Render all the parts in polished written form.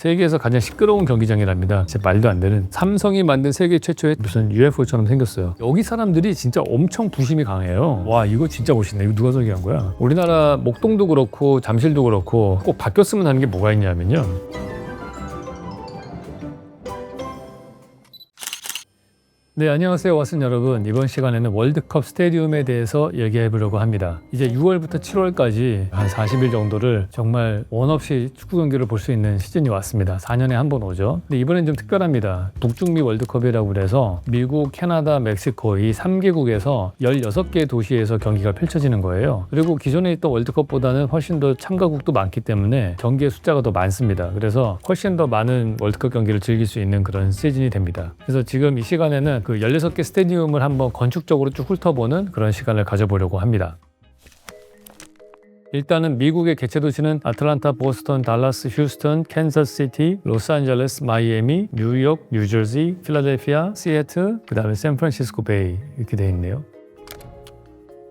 세계에서 가장 시끄러운 경기장이랍니다. 진짜 말도 안 되는. 삼성이 만든 세계 최초의 무슨 UFO처럼 생겼어요. 여기 사람들이 진짜 엄청 부심이 강해요. 와, 이거 진짜 멋있네. 이거 누가 설계한 거야? 우리나라 목동도 그렇고 잠실도 그렇고 꼭 바뀌었으면 하는 게 뭐가 있냐면요. 네, 안녕하세요, 왓슨 여러분. 이번 시간에는 월드컵 스테디움에 대해서 얘기해 보려고 합니다. 이제 6월부터 7월까지 한 40일 정도를 정말 원 없이 축구 경기를 볼 수 있는 시즌이 왔습니다. 4년에 한 번 오죠. 근데 이번엔 좀 특별합니다. 북중미 월드컵이라고 그래서 미국, 캐나다, 멕시코 이 3개국에서 16개 도시에서 경기가 펼쳐지는 거예요. 그리고 기존에 있던 월드컵보다는 훨씬 더 참가국도 많기 때문에 경기의 숫자가 더 많습니다. 그래서 훨씬 더 많은 월드컵 경기를 즐길 수 있는 그런 시즌이 됩니다. 그래서 지금 이 시간에는 그 16개 스테디움을 한번 건축적으로 쭉 훑어보는 그런 시간을 가져보려고 합니다. 일단은 미국의 개최 도시는 아틀란타, 보스턴, 달라스, 휴스턴, 캔자스시티, 로스앤젤레스, 마이애미, 뉴욕, 뉴저지, 필라델피아, 시애틀, 그 다음에 샌프란시스코 베이 이렇게 돼 있네요.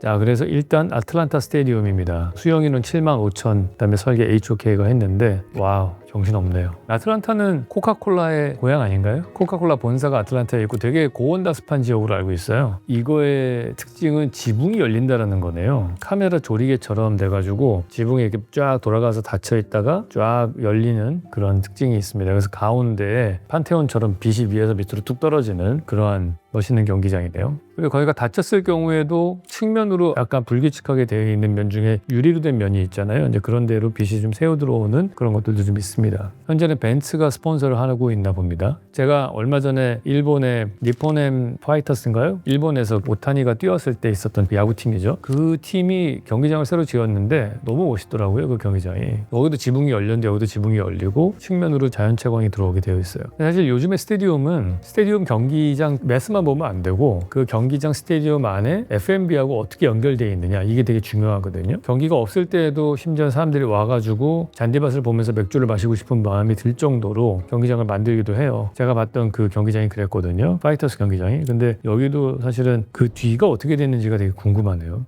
자, 그래서 일단 아틀란타 스테디움입니다. 수용인은 75,000, 그다음에 설계 HOK가 했는데 와우, 정신없네요. 아틀란타는 코카콜라의 고향 아닌가요? 코카콜라 본사가 아틀란타에 있고 되게 고온다습한 지역으로 알고 있어요. 이거의 특징은 지붕이 열린다라는 거네요. 카메라 조리개처럼 돼가지고 지붕이 이렇게 쫙 돌아가서 닫혀 있다가 쫙 열리는 그런 특징이 있습니다. 그래서 가운데에 판테온처럼 빛이 위에서 밑으로 뚝 떨어지는 그러한 멋있는 경기장이네요. 그리고 거기가 닫혔을 경우에도 측면으로 약간 불규칙하게 되어 있는 면 중에 유리로 된 면이 있잖아요. 이제 그런 데로 빛이 좀 새어 들어오는 그런 것들도 좀 있습니다. 현재는 벤츠가 스폰서를 하고 있나 봅니다. 제가 얼마 전에 일본의 니폰엠 파이터스인가요? 일본에서 오타니가 뛰었을 때 있었던 야구팀이죠. 그 팀이 경기장을 새로 지었는데 너무 멋있더라고요. 그 경기장이. 여기도 지붕이 열렸는데 여기도 지붕이 열리고 측면으로 자연채광이 들어오게 되어 있어요. 사실 요즘에 스테디움은 스테디움 경기장 매스만 보면 안 되고 그 경기장 스테디움 안에 F&B하고 어떻게 연결되어 있느냐 이게 되게 중요하거든요. 경기가 없을 때에도 심지어 사람들이 와가지고 잔디밭을 보면서 맥주를 마시고 싶은 마음이 들 정도로 경기장을 만들기도 해요. 제가 봤던 그 경기장이 그랬거든요. 파이터스 경기장이. 근데 여기도 사실은 그 뒤가 어떻게 됐는지가 되게 궁금하네요.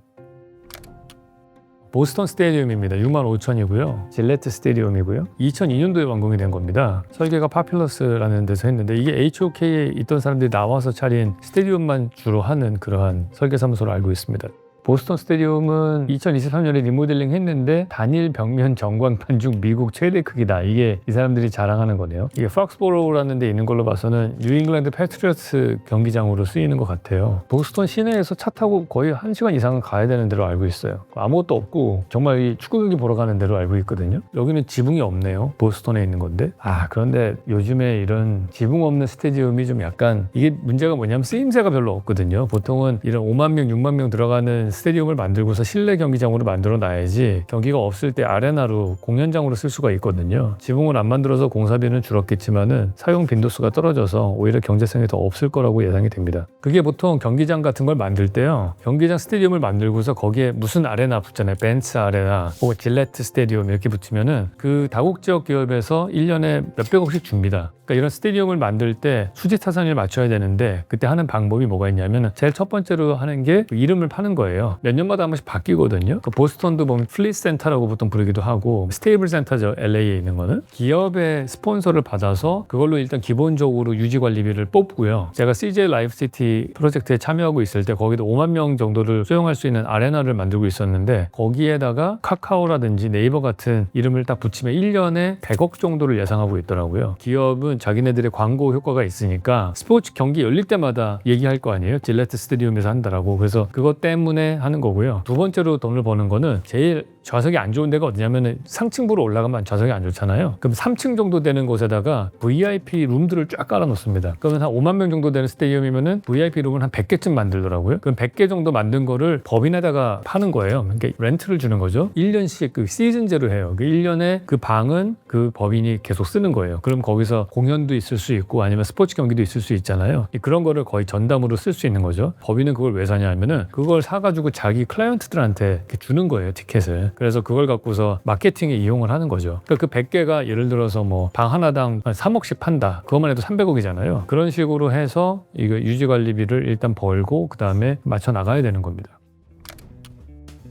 보스턴 스테디움입니다. 65,000이고요. 질레트 스테디움이고요. 2002년도에 완공이 된 겁니다. 설계가 파필러스라는 데서 했는데 이게 HOK에 있던 사람들이 나와서 차린 스테디움만 주로 하는 그러한 설계사무소로 알고 있습니다. 보스턴 스테디움은 2023년에 리모델링 했는데 단일 벽면 전광판 중 미국 최대 크기다. 이게 이 사람들이 자랑하는 거네요. 이게 팍스보로우라는 데 있는 걸로 봐서는 뉴잉글랜드 패트리어츠 경기장으로 쓰이는 것 같아요. 보스턴 시내에서 차 타고 거의 1시간 이상은 가야 되는 데로 알고 있어요. 아무것도 없고 정말 이 축구 경기 보러 가는 데로 알고 있거든요. 여기는 지붕이 없네요. 보스턴에 있는 건데. 그런데 요즘에 이런 지붕 없는 스테디움이 좀 약간 이게 문제가 뭐냐면 쓰임새가 별로 없거든요. 보통은 이런 5만 명, 6만 명 들어가는 스테디움을 만들고서 실내 경기장으로 만들어 놔야지 경기가 없을 때 아레나로 공연장으로 쓸 수가 있거든요. 지붕을 안 만들어서 공사비는 줄었겠지만은 사용 빈도수가 떨어져서 오히려 경제성이 더 없을 거라고 예상이 됩니다. 그게 보통 경기장 같은 걸 만들 때요. 경기장 스테디움을 만들고서 거기에 무슨 아레나 붙잖아요. 벤츠 아레나 혹은 질레트 스테디움 이렇게 붙으면은 그 다국지역 기업에서 1년에 몇백억씩 줍니다. 그러니까 이런 스테디움을 만들 때 수지 타산을 맞춰야 되는데 그때 하는 방법이 뭐가 있냐면 제일 첫 번째로 하는 게 이름을 파는 거예요. 몇 년마다 한 번씩 바뀌거든요. 그 보스턴도 보면 플릿 센터라고 보통 부르기도 하고 스테이블 센터죠. LA에 있는 거는. 기업의 스폰서를 받아서 그걸로 일단 기본적으로 유지관리비를 뽑고요. 제가 CJ 라이브 시티 프로젝트에 참여하고 있을 때 거기도 5만 명 정도를 수용할 수 있는 아레나를 만들고 있었는데 거기에다가 카카오라든지 네이버 같은 이름을 딱 붙이면 1년에 100억 정도를 예상하고 있더라고요. 기업은 자기네들의 광고 효과가 있으니까 스포츠 경기 열릴 때마다 얘기할 거 아니에요. 질레트 스테디움에서 한다라고. 그래서 그것 때문에 하는 거고요. 두 번째로 돈을 버는 거는 제일 좌석이 안 좋은 데가 어디냐면 상층부로 올라가면 좌석이 안 좋잖아요. 그럼 3층 정도 되는 곳에다가 VIP 룸들을 쫙 깔아 놓습니다. 그러면 한 5만 명 정도 되는 스테디움이면은 VIP 룸을 한 100개쯤 만들더라고요. 그럼 100개 정도 만든 거를 법인에다가 파는 거예요. 그러니까 렌트를 주는 거죠. 1년씩 그 시즌제로 해요. 그 1년에 그 방은 그 법인이 계속 쓰는 거예요. 그럼 거기서 공연도 있을 수 있고 아니면 스포츠 경기도 있을 수 있잖아요. 그런 거를 거의 전담으로 쓸 수 있는 거죠. 법인은 그걸 왜 사냐 하면은 그걸 사가지고 자기 클라이언트들한테 이렇게 주는 거예요. 티켓을. 그래서 그걸 갖고서 마케팅에 이용을 하는 거죠. 그러니까 그 100개가 예를 들어서 뭐 방 하나당 3억씩 판다. 그것만 해도 300억이잖아요. 그런 식으로 해서 이거 유지관리비를 일단 벌고 그 다음에 맞춰 나가야 되는 겁니다.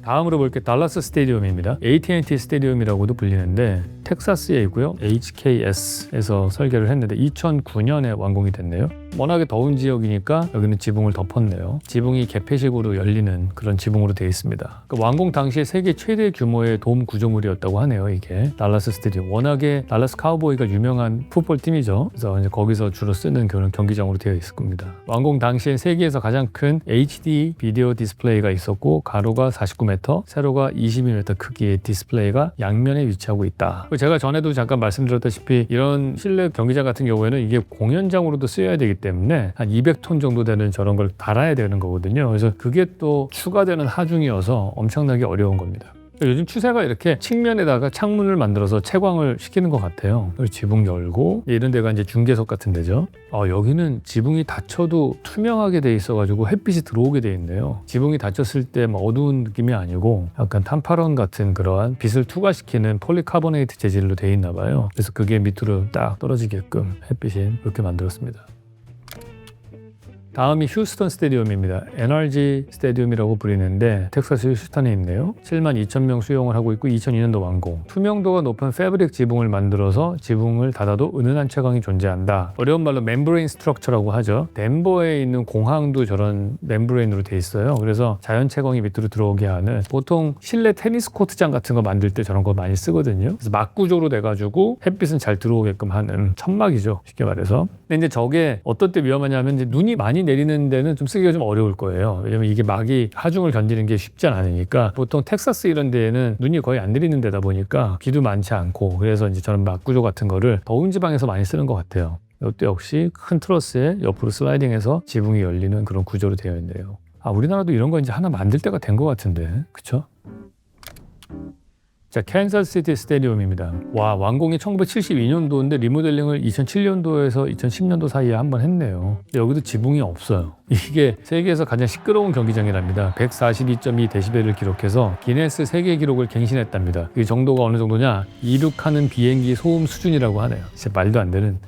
다음으로 볼 게 달라스 스테디움입니다. AT&T 스테디움이라고도 불리는데 텍사스에 있고요. HKS에서 설계를 했는데 2009년에 완공이 됐네요. 워낙에 더운 지역이니까 여기는 지붕을 덮었네요. 지붕이 개폐식으로 열리는 그런 지붕으로 되어 있습니다. 그 완공 당시에 세계 최대 규모의 돔 구조물이었다고 하네요. 이게 달라스 스테디움. 워낙에 달라스 카우보이가 유명한 풋볼 팀이죠. 그래서 이제 거기서 주로 쓰는 그런 경기장으로 되어 있을 겁니다. 완공 당시에 세계에서 가장 큰 HD 비디오 디스플레이가 있었고 가로가 49m, 세로가 22m 크기의 디스플레이가 양면에 위치하고 있다. 제가 전에도 잠깐 말씀드렸다시피 이런 실내 경기장 같은 경우에는 이게 공연장으로도 쓰여야 되기 때문에 한 200톤 정도 되는 저런 걸 달아야 되는 거거든요. 그래서 그게 또 추가되는 하중이어서 엄청나게 어려운 겁니다. 요즘 추세가 이렇게 측면에다가 창문을 만들어서 채광을 시키는 것 같아요. 지붕 열고 이런 데가 이제 중계석 같은 데죠. 여기는 지붕이 닫혀도 투명하게 돼 있어가지고 햇빛이 들어오게 돼 있네요. 지붕이 닫혔을 때 막 어두운 느낌이 아니고 약간 탄파론 같은 그러한 빛을 투과시키는 폴리카보네이트 재질로 돼 있나 봐요. 그래서 그게 밑으로 딱 떨어지게끔 햇빛이 그렇게 만들었습니다. 다음이 휴스턴 스테디움입니다. NRG 스테디움이라고 부르는데 텍사스 휴스턴에 있네요. 72,000명 수용을 하고 있고 2002년도 완공. 투명도가 높은 패브릭 지붕을 만들어서 지붕을 닫아도 은은한 채광이 존재한다. 어려운 말로 멤브레인 스트럭처라고 하죠. 덴버에 있는 공항도 저런 멤브레인으로 돼 있어요. 그래서 자연 채광이 밑으로 들어오게 하는, 보통 실내 테니스 코트장 같은 거 만들 때 저런 거 많이 쓰거든요. 그래서 막 구조로 돼가지고 햇빛은 잘 들어오게끔 하는 천막이죠. 쉽게 말해서. 근데 이제 저게 어떤 때 위험하냐면 이제 눈이 많이 내리는 데는 좀 쓰기가 좀 어려울 거예요. 왜냐면 이게 막이 하중을 견디는 게 쉽지 않으니까. 보통 텍사스 이런 데에는 눈이 거의 안 내리는 데다 보니까 비도 많지 않고, 그래서 이제 저런 막 구조 같은 거를 더운 지방에서 많이 쓰는 것 같아요. 이것도 역시 큰 트러스에 옆으로 슬라이딩해서 지붕이 열리는 그런 구조로 되어 있네요. 우리나라도 이런 거 이제 하나 만들 때가 된 것 같은데, 그쵸? 자, 캔자스시티 스테디움입니다. 완공이 1972년도인데 리모델링을 2007년도에서 2010년도 사이에 한번 했네요. 근데 여기도 지붕이 없어요. 이게 세계에서 가장 시끄러운 경기장이랍니다. 142.2dB를 기록해서 기네스 세계 기록을 갱신했답니다. 이 정도가 어느 정도냐? 이륙하는 비행기 소음 수준이라고 하네요. 진짜 말도 안 되는.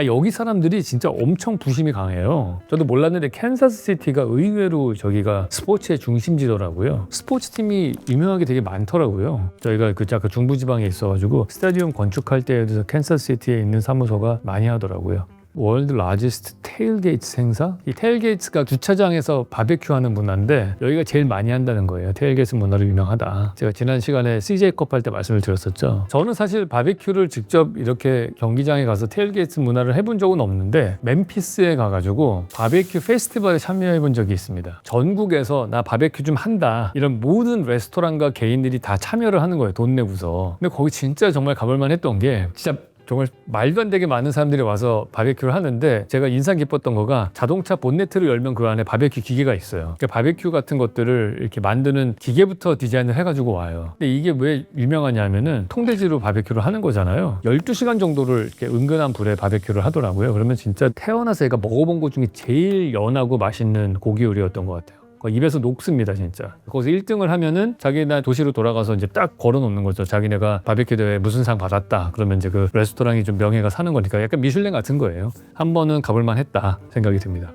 여기 사람들이 진짜 엄청 부심이 강해요. 저도 몰랐는데 캔자스시티가 의외로 저기가 스포츠의 중심지더라고요. 스포츠팀이 유명하게 되게 많더라고요. 저희가 그 중부지방에 있어가지고 스타디움 건축할 때에 대해서 캔자스시티에 있는 사무소가 많이 하더라고요. 월드 라지스트 테일게이츠 행사? 이 테일게이츠가 주차장에서 바베큐 하는 문화인데 여기가 제일 많이 한다는 거예요. 테일게이츠 문화로 유명하다. 제가 지난 시간에 CJ컵 할 때 말씀을 드렸었죠. 저는 사실 바베큐를 직접 이렇게 경기장에 가서 테일게이츠 문화를 해본 적은 없는데 멤피스에 가가지고 바베큐 페스티벌에 참여해 본 적이 있습니다. 전국에서 나 바베큐 좀 한다, 이런 모든 레스토랑과 개인들이 다 참여를 하는 거예요. 돈 내고서. 근데 거기 진짜 정말 가볼만 했던 게, 진짜 정말 말도 안 되게 많은 사람들이 와서 바베큐를 하는데, 제가 인상 깊었던 거가 자동차 본네트를 열면 그 안에 바베큐 기계가 있어요. 그러니까 바베큐 같은 것들을 이렇게 만드는 기계부터 디자인을 해가지고 와요. 근데 이게 왜 유명하냐면은 통돼지로 바베큐를 하는 거잖아요. 12시간 정도를 이렇게 은근한 불에 바베큐를 하더라고요. 그러면 진짜 태어나서 얘가 먹어본 것 중에 제일 연하고 맛있는 고기 요리였던 것 같아요. 입에서 녹습니다, 진짜. 거기서 1등을 하면은 자기네 도시로 돌아가서 이제 딱 걸어놓는 거죠. 자기네가 바베큐 대회 무슨 상 받았다. 그러면 이제 그 레스토랑이 좀 명예가 사는 거니까 약간 미슐랭 같은 거예요. 한 번은 가볼만 했다 생각이 듭니다.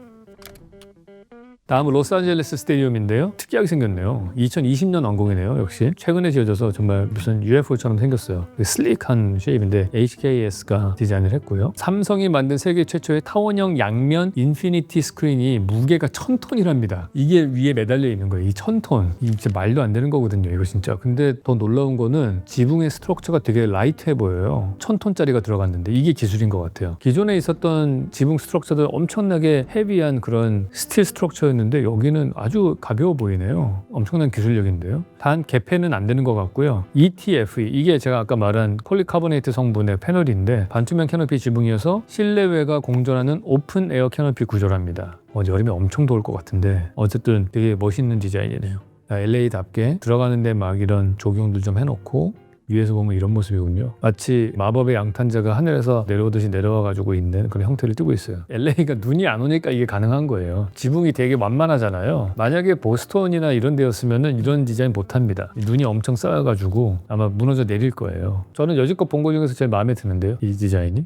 다음은 로스앤젤레스 스테디움인데요. 특이하게 생겼네요. 2020년 완공이네요. 역시 최근에 지어져서 정말 무슨 UFO처럼 생겼어요. 슬릭한 쉐입인데 HKS가 디자인을 했고요. 삼성이 만든 세계 최초의 타원형 양면 인피니티 스크린이 무게가 1000톤이랍니다. 이게 위에 매달려 있는 거예요. 이 1000톤. 이 진짜 말도 안 되는 거거든요, 이거 진짜. 근데 더 놀라운 거는 지붕의 스트럭처가 되게 라이트해 보여요. 1000톤짜리가 들어갔는데 이게 기술인 것 같아요. 기존에 있었던 지붕 스트럭처들 엄청나게 헤비한 그런 스틸 스트럭처 는데 여기는 아주 가벼워 보이네요. 엄청난 기술력인데요. 단 개폐는 안 되는 것 같고요. ETFE, 이게 제가 아까 말한 폴리카보네이트 성분의 패널인데 반투명 캐노피 지붕이어서 실내외가 공존하는 오픈 에어 캐노피 구조랍니다. 여름에 엄청 더울 것 같은데 어쨌든 되게 멋있는 디자인이네요. LA답게 들어가는데 막 이런 조경들 좀 해놓고, 위에서 보면 이런 모습이군요. 마치 마법의 양탄자가 하늘에서 내려오듯이 내려와가지고 있는 그런 형태를 띠고 있어요. LA가 눈이 안 오니까 이게 가능한 거예요. 지붕이 되게 완만하잖아요. 만약에 보스턴이나 이런 데였으면 이런 디자인 못합니다. 눈이 엄청 쌓여가지고 아마 무너져 내릴 거예요. 저는 여지껏 본 거 중에서 제일 마음에 드는데요, 이 디자인이.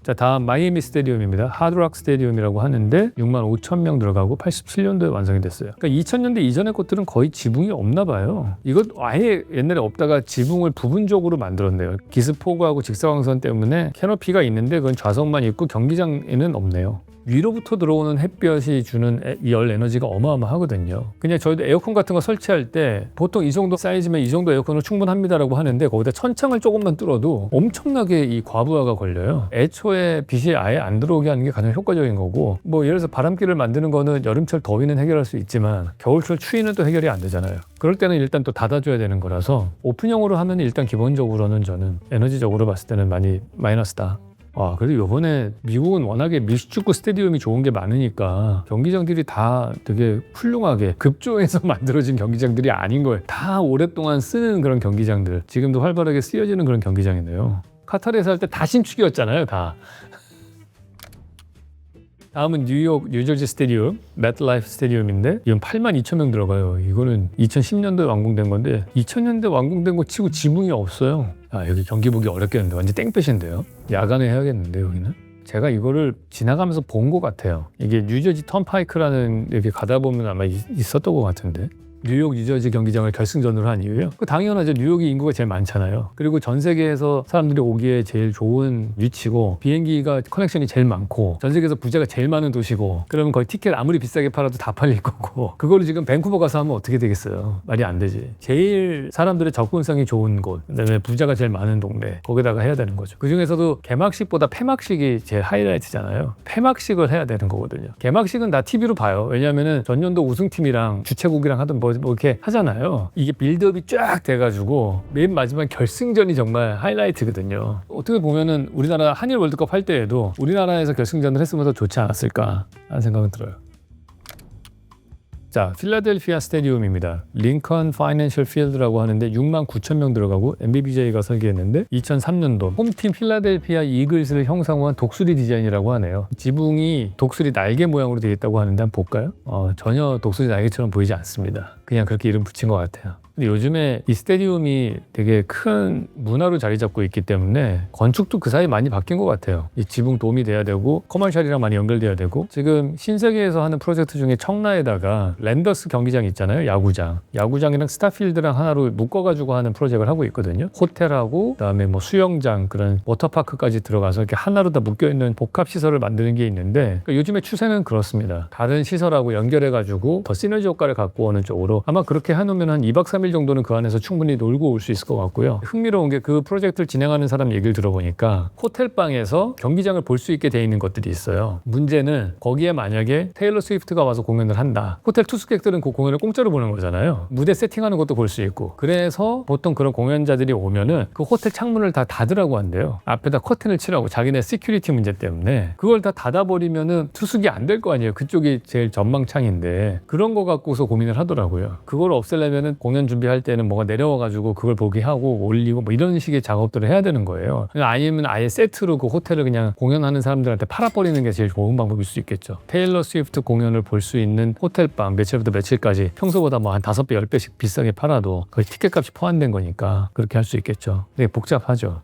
자, 다음 마이애미 스테디움입니다. 하드락 스테디움이라고 하는데 6만 5천 명 들어가고 87년도에 완성이 됐어요. 그러니까 2000년대 이전의 것들은 거의 지붕이 없나 봐요. 이것 아예 옛날에 없다가 지붕을 부분적으로 만들었네요. 기습포구하고 직사광선 때문에 캐노피가 있는데 그건 좌석만 있고 경기장에는 없네요. 위로부터 들어오는 햇볕이 주는 열 에너지가 어마어마하거든요. 그냥 저희도 에어컨 같은 거 설치할 때 보통 이 정도 사이즈면 이 정도 에어컨으로 충분합니다라고 하는데 거기다 천창을 조금만 뚫어도 엄청나게 이 과부하가 걸려요. 애초에 빛이 아예 안 들어오게 하는 게 가장 효과적인 거고, 뭐 예를 들어서 바람길을 만드는 거는 여름철 더위는 해결할 수 있지만 겨울철 추위는 또 해결이 안 되잖아요. 그럴 때는 일단 또 닫아줘야 되는 거라서 오픈형으로 하면 일단 기본적으로는 저는 에너지적으로 봤을 때는 많이 마이너스다. 그래도 요번에 미국은 워낙에 미식축구 스테디움이 좋은 게 많으니까 경기장들이 다 되게 훌륭하게 급조해서 만들어진 경기장들이 아닌 거예요. 다 오랫동안 쓰는 그런 경기장들, 지금도 활발하게 쓰여지는 그런 경기장이네요. 카타르에서 할 때 다 신축이었잖아요, 다. 다음은 뉴욕 뉴저지 스테디움, 매트라이프 스테디움인데 이건 8만 2천 명 들어가요. 이거는 2010년도에 완공된 건데 2000년대 완공된 거 치고 지붕이 없어요. 여기 경기 보기 어렵겠는데 완전 땡볕인데요. 야간에 해야겠는데 여기는. 제가 이거를 지나가면서 본 것 같아요. 이게 뉴저지 턴파이크라는 이렇게 가다 보면 아마 있었던 것 같은데. 뉴욕 뉴저지 경기장을 결승전으로 한 이유예요. 당연하죠. 뉴욕이 인구가 제일 많잖아요. 그리고 전 세계에서 사람들이 오기에 제일 좋은 위치고 비행기가 커넥션이 제일 많고 전 세계에서 부자가 제일 많은 도시고, 그러면 거의 티켓 아무리 비싸게 팔아도 다 팔릴 거고, 그거를 지금 밴쿠버 가서 하면 어떻게 되겠어요? 말이 안 되지. 제일 사람들의 접근성이 좋은 곳, 그다음에 부자가 제일 많은 동네, 거기다가 해야 되는 거죠. 그중에서도 개막식보다 폐막식이 제일 하이라이트잖아요. 폐막식을 해야 되는 거거든요. 개막식은 다 TV로 봐요. 왜냐하면 전년도 우승팀이랑 주최국이랑 하던 뭐 이렇게 하잖아요. 이게 빌드업이 쫙 돼가지고 맨 마지막 결승전이 정말 하이라이트거든요. 어떻게 보면은 우리나라 한일 월드컵 할 때에도 우리나라에서 결승전을 했으면 더 좋지 않았을까 하는 생각은 들어요. 자, 필라델피아 스테디움입니다. 링컨 파이낸셜 필드라고 하는데 6만 9천 명 들어가고 MBBJ가 설계했는데 2003년도 홈팀 필라델피아 이글스를 형상화한 독수리 디자인이라고 하네요. 지붕이 독수리 날개 모양으로 되어 있다고 하는데 한번 볼까요? 전혀 독수리 날개처럼 보이지 않습니다. 그냥 그렇게 이름 붙인 것 같아요. 근데 요즘에 이 스테디움이 되게 큰 문화로 자리 잡고 있기 때문에 건축도 그 사이 많이 바뀐 것 같아요. 이 지붕 도움이 돼야 되고 커머셜이랑 많이 연결돼야 되고, 지금 신세계에서 하는 프로젝트 중에 청라에다가 랜더스 경기장 있잖아요. 야구장이랑 스타필드랑 하나로 묶어가지고 하는 프로젝트를 하고 있거든요. 호텔하고 그다음에 뭐 수영장, 그런 워터파크까지 들어가서 이렇게 하나로 다 묶여있는 복합시설을 만드는 게 있는데, 그러니까 요즘에 추세는 그렇습니다. 다른 시설하고 연결해가지고 더 시너지 효과를 갖고 오는 쪽으로 아마 그렇게 해놓으면 한 2박 3일 정도는 그 안에서 충분히 놀고 올 수 있을 것 같고요. 흥미로운 게 그 프로젝트를 진행하는 사람 얘기를 들어보니까 호텔방에서 경기장을 볼 수 있게 돼 있는 것들이 있어요. 문제는 거기에 만약에 테일러 스위프트가 와서 공연을 한다. 호텔 투숙객들은 그 공연을 공짜로 보는 거잖아요. 무대 세팅하는 것도 볼 수 있고. 그래서 보통 그런 공연자들이 오면은 그 호텔 창문을 다 닫으라고 한대요. 앞에다 커튼을 치라고, 자기네 시큐리티 문제 때문에. 그걸 다 닫아버리면은 투숙이 안 될 거 아니에요. 그쪽이 제일 전망창인데. 그런 거 갖고서 고민을 하더라고요. 그걸 없애려면은 공연 준비할 때는 뭐가 내려와가지고 그걸 보게 하고 올리고 뭐 이런 식의 작업들을 해야 되는 거예요. 아니면 아예 세트로 그 호텔을 그냥 공연하는 사람들한테 팔아버리는 게 제일 좋은 방법일 수 있겠죠. 테일러 스위프트 공연을 볼 수 있는 호텔방 며칠부터 며칠까지 평소보다 뭐 한 5배, 10배씩 비싸게 팔아도 거의 티켓값이 포함된 거니까 그렇게 할 수 있겠죠. 되게 복잡하죠.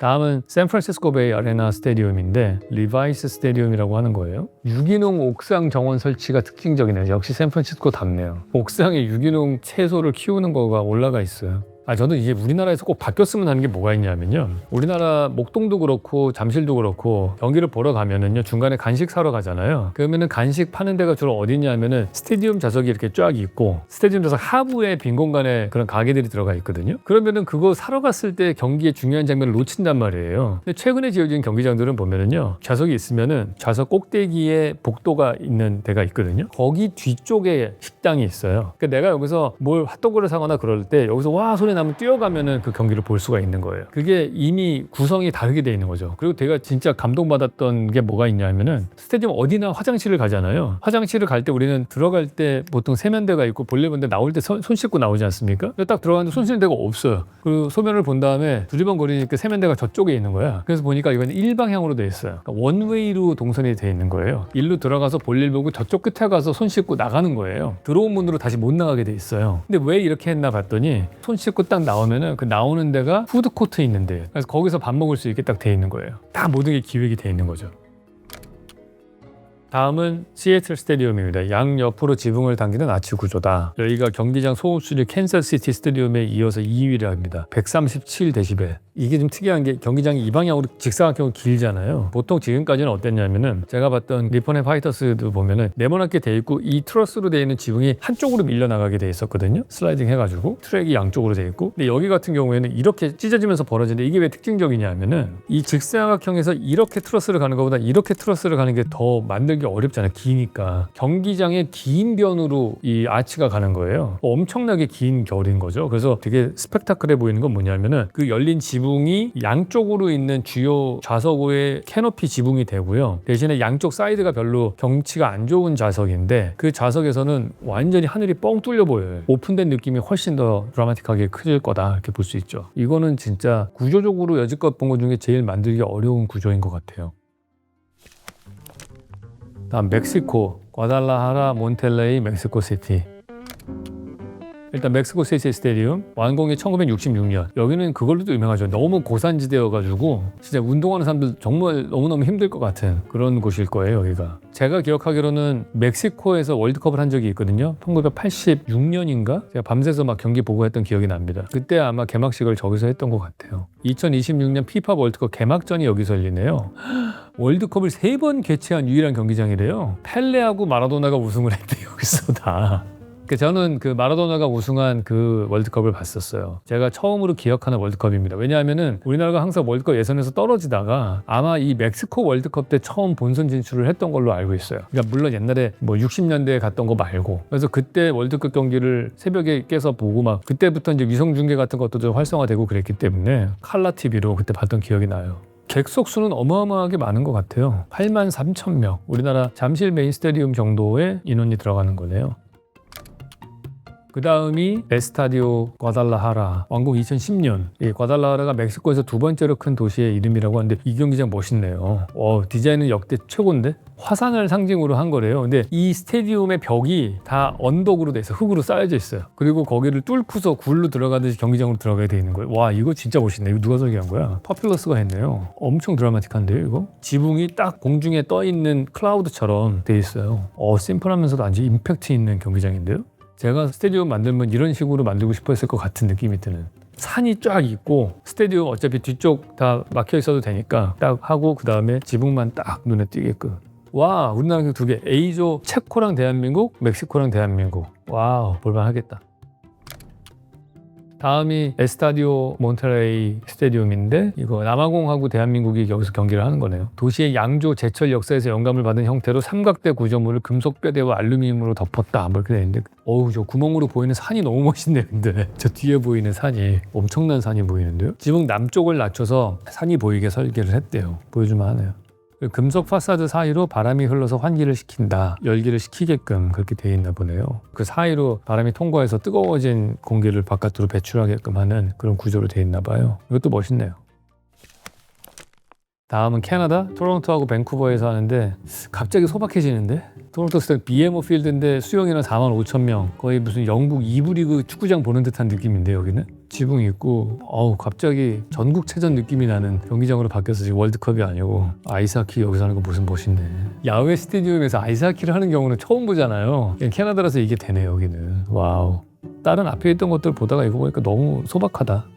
다음은 샌프란시스코 베이 아레나 스테디움인데 리바이스 스테디움이라고 하는 거예요. 유기농 옥상 정원 설치가 특징적이네요. 역시 샌프란시스코답네요. 옥상에 유기농 채소를 키우는 거가 올라가 있어요. 저는 이게 우리나라에서 꼭 바뀌었으면 하는 게 뭐가 있냐면요. 우리나라 목동도 그렇고 잠실도 그렇고 경기를 보러 가면은요, 중간에 간식 사러 가잖아요. 그러면은 간식 파는 데가 주로 어디냐면은 스테디움 좌석이 이렇게 쫙 있고 스테디움 좌석 하부에 빈 공간에 그런 가게들이 들어가 있거든요. 그러면은 그거 사러 갔을 때 경기의 중요한 장면을 놓친단 말이에요. 근데 최근에 지어진 경기장들은 보면은요, 좌석이 있으면은 좌석 꼭대기에 복도가 있는 데가 있거든요. 거기 뒤쪽에 식당이 있어요. 그러니까 내가 여기서 뭘 핫도그를 사거나 그럴 때 여기서 와 소리 나면 뛰어가면은 그 경기를 볼 수가 있는 거예요. 그게 이미 구성이 다르게 돼 있는 거죠. 그리고 제가 진짜 감동받았던 게 뭐가 있냐면은 스테디움 어디나 화장실을 가잖아요. 화장실을 갈 때 우리는 들어갈 때 보통 세면대가 있고 볼일본데 나올 때 손 씻고 나오지 않습니까? 딱 들어가는데 손 씻는 데가 없어요. 그리고 소면을 본 다음에 두리번거리니까 세면대가 저쪽에 있는 거야. 그래서 보니까 이건 일방향으로 돼 있어요. 그러니까 원웨이로 동선이 돼 있는 거예요. 일로 들어가서 볼일 보고 저쪽 끝에 가서 손 씻고 나가는 거예요. 들어온 문으로 다시 못 나가게 돼 있어요. 근데 왜 이렇게 했나 봤더니 손 씻고 딱 나오면은 그 나오는 데가 푸드코트 있는데, 그래서 거기서 밥 먹을 수 있게 딱 돼 있는 거예요. 다 모든 게 기획이 돼 있는 거죠. 다음은 시애틀 스테디움입니다. 양옆으로 지붕을 당기는 아치 구조다. 여기가 경기장 소음수준 캔자스시티 스테디움에 이어서 2위를 합니다. 137데시벨. 이게 좀 특이한 게 경기장이 이 방향으로 직사각형으로 길잖아요. 보통 지금까지는 어땠냐면은 제가 봤던 리퍼네 파이터스도 보면은 네모나게 돼 있고 이 트러스로 돼 있는 지붕이 한쪽으로 밀려나가게 돼 있었거든요. 슬라이딩 해가지고 트랙이 양쪽으로 돼 있고, 근데 여기 같은 경우에는 이렇게 찢어지면서 벌어지는데, 이게 왜 특징적이냐면은 이 직사각형에서 이렇게 트러스를 가는 것보다 이렇게 트러스를 가는 게 더 만들기 어렵잖아요. 기니까. 경기장의 긴 변으로 이 아치가 가는 거예요. 엄청나게 긴 결인 거죠. 그래서 되게 스펙타클해 보이는 건 뭐냐면은 그 열린 지붕이 양쪽으로 있는 주요 좌석의 캐노피 지붕이 되고요. 대신에 양쪽 사이드가 별로 경치가 안 좋은 좌석인데, 그 좌석에서는 완전히 하늘이 뻥 뚫려 보여요. 오픈된 느낌이 훨씬 더 드라마틱하게 커질 거다, 이렇게 볼 수 있죠. 이거는 진짜 구조적으로 여지껏 본 것 중에 제일 만들기 어려운 구조인 것 같아요. 다음 멕시코, 과달라하라 몬텔레이 멕시코시티. 일단 멕시코시티 스테디움 완공이 1966년. 여기는 그걸로도 유명하죠. 너무 고산지대여가지고 진짜 운동하는 사람들 정말 너무너무 힘들 것 같은 그런 곳일 거예요. 여기가 제가 기억하기로는 멕시코에서 월드컵을 한 적이 있거든요. 1986년인가? 제가 밤새서 막 경기 보고 했던 기억이 납니다. 그때 아마 개막식을 저기서 했던 것 같아요. 2026년 피파 월드컵 개막전이 여기서 열리네요. 월드컵을 3번 개최한 유일한 경기장이래요. 펠레하고 마라도나가 우승을 했대, 여기서 다. 저는 그 마라도나가 우승한 그 월드컵을 봤었어요. 제가 처음으로 기억하는 월드컵입니다. 왜냐하면은 우리나라가 항상 월드컵 예선에서 떨어지다가 아마 이 멕시코 월드컵 때 처음 본선 진출을 했던 걸로 알고 있어요. 그러니까 물론 옛날에 뭐 60년대에 갔던 거 말고. 그래서 그때 월드컵 경기를 새벽에 깨서 보고, 막 그때부터 이제 위성 중계 같은 것도 좀 활성화되고 그랬기 때문에 칼라 TV로 그때 봤던 기억이 나요. 객석 수는 어마어마하게 많은 것 같아요. 83,000명. 우리나라 잠실 메인 스테디움 정도의 인원이 들어가는 거네요. 그 다음이 에스타디오 과달라하라. 완공 2010년. 이 과달라하라가 멕시코에서 두 번째로 큰 도시의 이름이라고 하는데, 이 경기장 멋있네요. 디자인은 역대 최고인데? 화산을 상징으로 한 거래요. 근데 이 스테디움의 벽이 다 언덕으로 돼 있어요. 흙으로 쌓여져 있어요. 그리고 거기를 뚫고서 굴로 들어가듯이 경기장으로 들어가게 돼 있는 거예요. 와, 이거 진짜 멋있네. 이거 누가 설계한 거야? 파퓰러스가 했네요. 엄청 드라마틱한데요, 이거? 지붕이 딱 공중에 떠 있는 클라우드처럼 돼 있어요. 심플하면서도 아주 임팩트 있는 경기장인데요. 제가 스테디움 만들면 이런 식으로 만들고 싶어 했을 것 같은 느낌이 드는. 산이 쫙 있고 스테디움 어차피 뒤쪽 다 막혀 있어도 되니까 딱 하고, 그 다음에 지붕만 딱 눈에 띄게끔. 와, 우리나라 두 개. A조 체코랑 대한민국, 멕시코랑 대한민국. 와우, 볼만하겠다. 다음이 에스타디오 몬테레이 스테디움인데, 이거 남아공하고 대한민국이 여기서 경기를 하는 거네요. 도시의 양조 제철 역사에서 영감을 받은 형태로 삼각대 구조물을 금속 뼈대와 알루미늄으로 덮었다, 뭐 이렇게 되어 있는데, 저 구멍으로 보이는 산이 너무 멋있네요. 근데 저 뒤에 보이는 산이 엄청난 산이 보이는데요. 지붕 남쪽을 낮춰서 산이 보이게 설계를 했대요. 보여주면 하네요. 금속 파사드 사이로 바람이 흘러서 환기를 시킨다, 열기를 식히게끔 그렇게 돼 있나 보네요. 그 사이로 바람이 통과해서 뜨거워진 공기를 바깥으로 배출하게끔 하는 그런 구조로 돼 있나 봐요. 이것도 멋있네요. 다음은 캐나다, 토론토하고 밴쿠버에서 하는데, 갑자기 소박해지는데? 토론토 스탠 BMO 필드인데 수용인원 45,000명. 거의 무슨 영국 2부 리그 축구장 보는 듯한 느낌인데, 여기는 지붕이 있고, 갑자기 전국체전 느낌이 나는 경기장으로 바뀌어서 지금 월드컵이 아니고 아이스하키 여기서 하는 거 무슨 멋있네. 야외 스테디움에서 아이스하키를 하는 경우는 처음 보잖아요. 캐나다라서 이게 되네, 여기는. 와우. 다른 앞에 있던 것들 보다가 이거 보니까 너무 소박하다.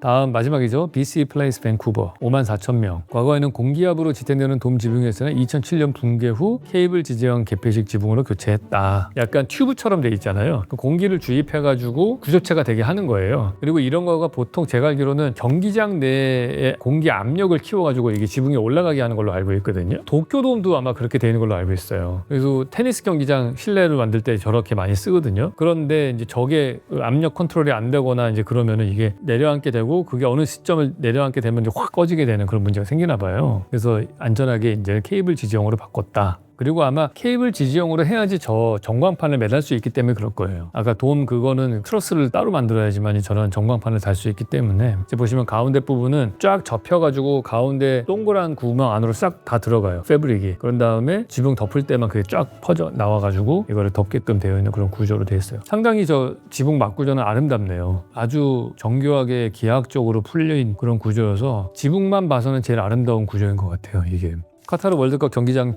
다음 마지막이죠. BC 플레이스 밴쿠버 54,000명. 과거에는 공기압으로 지탱되는 돔 지붕이었으나 2007년 붕괴 후 케이블 지지형 개폐식 지붕으로 교체했다. 약간 튜브처럼 돼 있잖아요. 그 공기를 주입해가지고 구조체가 되게 하는 거예요. 그리고 이런 거가 보통 제가 알기로는 경기장 내에 공기 압력을 키워가지고 이게 지붕에 올라가게 하는 걸로 알고 있거든요. 도쿄돔도 아마 그렇게 되는 걸로 알고 있어요. 그래서 테니스 경기장 실내를 만들 때 저렇게 많이 쓰거든요. 그런데 이제 저게 압력 컨트롤이 안 되거나 이제 그러면은 이게 내려앉게 되고, 그게 어느 시점을 내려앉게 되면 이제 확 꺼지게 되는 그런 문제가 생기나 봐요. 그래서 안전하게 이제 케이블 지지형으로 바꿨다. 그리고 아마 케이블 지지형으로 해야지 저 전광판을 매달 수 있기 때문에 그럴 거예요. 아까 돔 그거는 트러스를 따로 만들어야지만 저런 전광판을 달 수 있기 때문에 이제 보시면 가운데 부분은 쫙 접혀가지고 가운데 동그란 구멍 안으로 싹 다 들어가요. 패브릭이. 그런 다음에 지붕 덮을 때만 그게 쫙 퍼져 나와가지고 이거를 덮게끔 되어 있는 그런 구조로 되어 있어요. 상당히 저 지붕 막구조는 아름답네요. 아주 정교하게 기하학적으로 풀려있는 그런 구조여서 지붕만 봐서는 제일 아름다운 구조인 것 같아요. 이게. 카타르 월드컵 경기장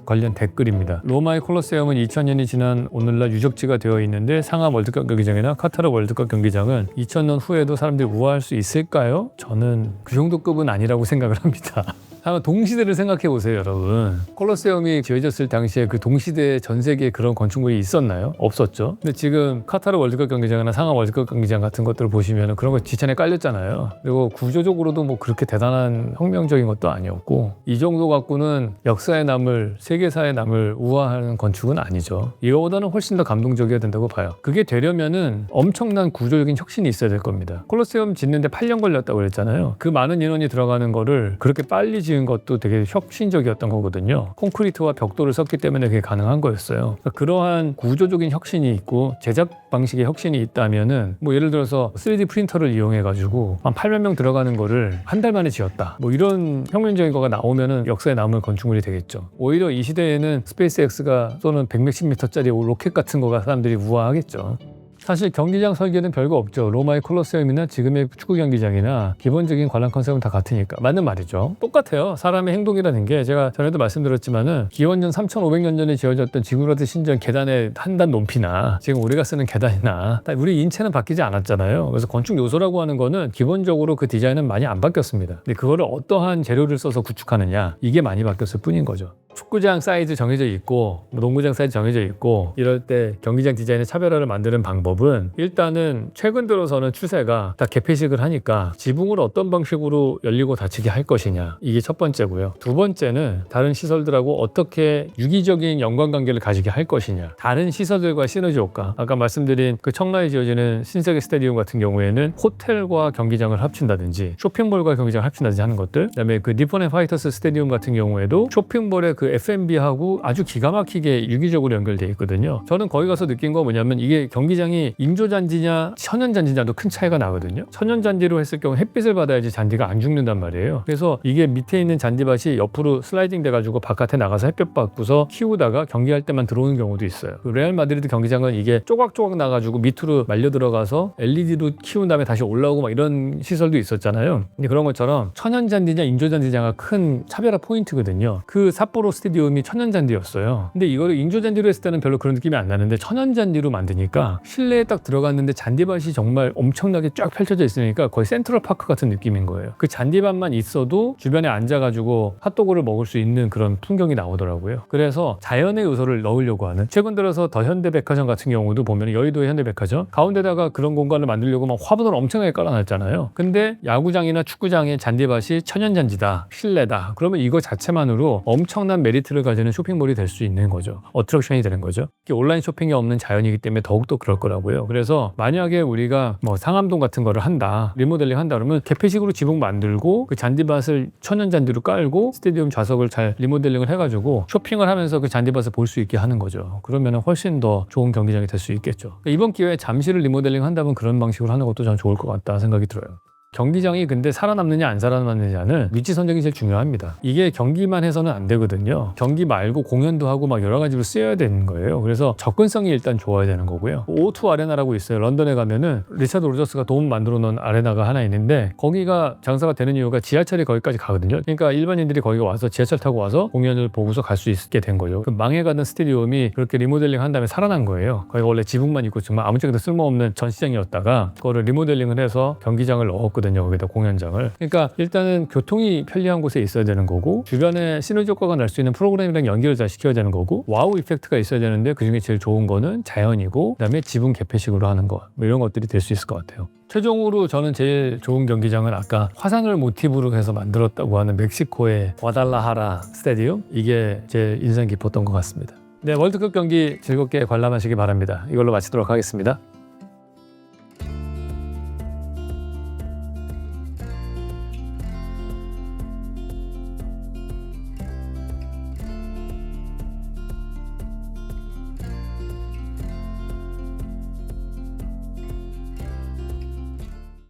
관련 댓글입니다. 로마의 콜로세움은 2000년이 지난 오늘날 유적지가 되어 있는데 상암 월드컵 경기장이나 카타르 월드컵 경기장은 2000년 후에도 사람들이 우아할 수 있을까요? 저는 그 정도 급은 아니라고 생각을 합니다. 한번 동시대를 생각해 보세요, 여러분. 콜로세움이 지어졌을 당시에 그 동시대에 전 세계에 그런 건축물이 있었나요? 없었죠. 근데 지금 카타르 월드컵 경기장이나 상암 월드컵 경기장 같은 것들을 보시면 그런 거 지천에 깔렸잖아요. 그리고 구조적으로도 뭐 그렇게 대단한 혁명적인 것도 아니었고 이 정도 갖고는 역사에 남을 세계사에 남을 우아하는 건축은 아니죠. 이거보다는 훨씬 더 감동적이어야 된다고 봐요. 그게 되려면은 엄청난 구조적인 혁신이 있어야 될 겁니다. 콜로세움 짓는데 8년 걸렸다고 그랬잖아요. 그 많은 인원이 들어가는 거를 그렇게 빨리 지은 것도 되게 혁신적이었던 거거든요. 콘크리트와 벽돌을 썼기 때문에 그게 가능한 거였어요. 그러니까 그러한 구조적인 혁신이 있고 제작 방식의 혁신이 있다면은 뭐 예를 들어서 3D 프린터를 이용해 가지고 한 8만 명 들어가는 거를 한 달 만에 지었다. 뭐 이런 혁명적인 거가 나오면은 역사에 남을 건축물이 되겠죠. 오히려 이 시대에는 스페이스X가 쏘는 100몇십 미터짜리 로켓 같은 거가 사람들이 우아하겠죠. 사실 경기장 설계는 별거 없죠. 로마의 콜로세움이나 지금의 축구 경기장이나 기본적인 관람 컨셉은 다 같으니까. 맞는 말이죠. 똑같아요. 사람의 행동이라는 게 제가 전에도 말씀드렸지만은 기원전 3500년 전에 지어졌던 지구라드 신전 계단의 한 단 높이나 지금 우리가 쓰는 계단이나 우리 인체는 바뀌지 않았잖아요. 그래서 건축 요소라고 하는 거는 기본적으로 그 디자인은 많이 안 바뀌었습니다. 근데 그거를 어떠한 재료를 써서 구축하느냐 이게 많이 바뀌었을 뿐인 거죠. 축구장 사이즈 정해져 있고 농구장 사이즈 정해져 있고 이럴 때 경기장 디자인의 차별화를 만드는 방법은 일단은 최근 들어서는 추세가 다 개폐식을 하니까 지붕을 어떤 방식으로 열리고 닫히게 할 것이냐 이게 첫 번째고요. 두 번째는 다른 시설들하고 어떻게 유기적인 연관관계를 가지게 할 것이냐 다른 시설들과 시너지 효과 아까 말씀드린 그 청라에 지어지는 신세계 스타디움 같은 경우에는 호텔과 경기장을 합친다든지 쇼핑몰과 경기장을 합친다든지 하는 것들 그다음에 그 니폰 앤 화이터스 스타디움 같은 경우에도 쇼핑몰의 그 F&B하고 아주 기가 막히게 유기적으로 연결되어 있거든요. 저는 거기 가서 느낀 거 뭐냐면 이게 경기장이 인조잔디냐 천연잔디냐도 큰 차이가 나거든요. 천연잔디로 했을 경우 햇빛을 받아야지 잔디가 안 죽는단 말이에요. 그래서 이게 밑에 있는 잔디밭이 옆으로 슬라이딩 돼가지고 바깥에 나가서 햇볕 받고서 키우다가 경기할 때만 들어오는 경우도 있어요. 그 레알 마드리드 경기장은 이게 조각조각 나가지고 밑으로 말려 들어가서 LED로 키운 다음에 다시 올라오고 막 이런 시설도 있었잖아요. 근데 그런 것처럼 천연잔디냐 인조잔디냐가 큰 차별화 포인트거든요. 그 삿포로 스타디움이 천연잔디였어요. 근데 이거를 인조잔디로 했을 때는 별로 그런 느낌이 안 나는데 천연잔디로 만드니까 실내에 딱 들어갔는데 잔디밭이 정말 엄청나게 쫙 펼쳐져 있으니까 거의 센트럴파크 같은 느낌인 거예요. 그 잔디밭만 있어도 주변에 앉아가지고 핫도그를 먹을 수 있는 그런 풍경이 나오더라고요. 그래서 자연의 요소를 넣으려고 하는 최근 들어서 더 현대백화점 같은 경우도 보면 여의도의 현대백화점 가운데다가 그런 공간을 만들려고 막 화분을 엄청나게 깔아놨잖아요. 근데 야구장이나 축구장의 잔디밭이 천연잔디다 실내다 그러면 이거 자체만으로 엄청난 메리트를 가지는 쇼핑몰이 될 수 있는 거죠. 어트랙션이 되는 거죠. 온라인 쇼핑이 없는 자연이기 때문에 더욱더 그럴 거라고요. 그래서 만약에 우리가 뭐 상암동 같은 거를 한다 리모델링 한다 그러면 개폐식으로 지붕 만들고 그 잔디밭을 천연잔디로 깔고 스타디움 좌석을 잘 리모델링을 해가지고 쇼핑을 하면서 그 잔디밭을 볼 수 있게 하는 거죠. 그러면 훨씬 더 좋은 경기장이 될 수 있겠죠. 이번 기회에 잠실을 리모델링 한다면 그런 방식으로 하는 것도 저는 좋을 것 같다 생각이 들어요. 경기장이 근데 살아남느냐 안 살아남느냐는 위치 선정이 제일 중요합니다. 이게 경기만 해서는 안 되거든요. 경기 말고 공연도 하고 막 여러 가지로 쓰여야 되는 거예요. 그래서 접근성이 일단 좋아야 되는 거고요. O2 아레나라고 있어요. 런던에 가면은 리차드 로저스가 돈 만들어 놓은 아레나가 하나 있는데 거기가 장사가 되는 이유가 지하철이 거기까지 가거든요. 그러니까 일반인들이 거기 와서 지하철 타고 와서 공연을 보고서 갈 수 있게 된 거죠. 그 망해가는 스타디움이 그렇게 리모델링 한 다음에 살아난 거예요. 거기가 원래 지붕만 있고 정말 아무짝에도 쓸모없는 전시장이었다가 그거를 리모델링을 해서 경기장을 넣었고 거기다 공연장을. 그러니까 일단은 교통이 편리한 곳에 있어야 되는 거고 주변에 시너지 효과가 날 수 있는 프로그램이랑 연결을 잘 시켜야 되는 거고 와우 이펙트가 있어야 되는데 그중에 제일 좋은 거는 자연이고 그다음에 지붕 개폐식으로 하는 거 뭐 이런 것들이 될 수 있을 것 같아요. 최종으로 저는 제일 좋은 경기장은 아까 화산을 모티브로 해서 만들었다고 하는 멕시코의 과달라하라 스타디움 이게 제일 인상 깊었던 것 같습니다. 네, 월드컵 경기 즐겁게 관람하시기 바랍니다. 이걸로 마치도록 하겠습니다.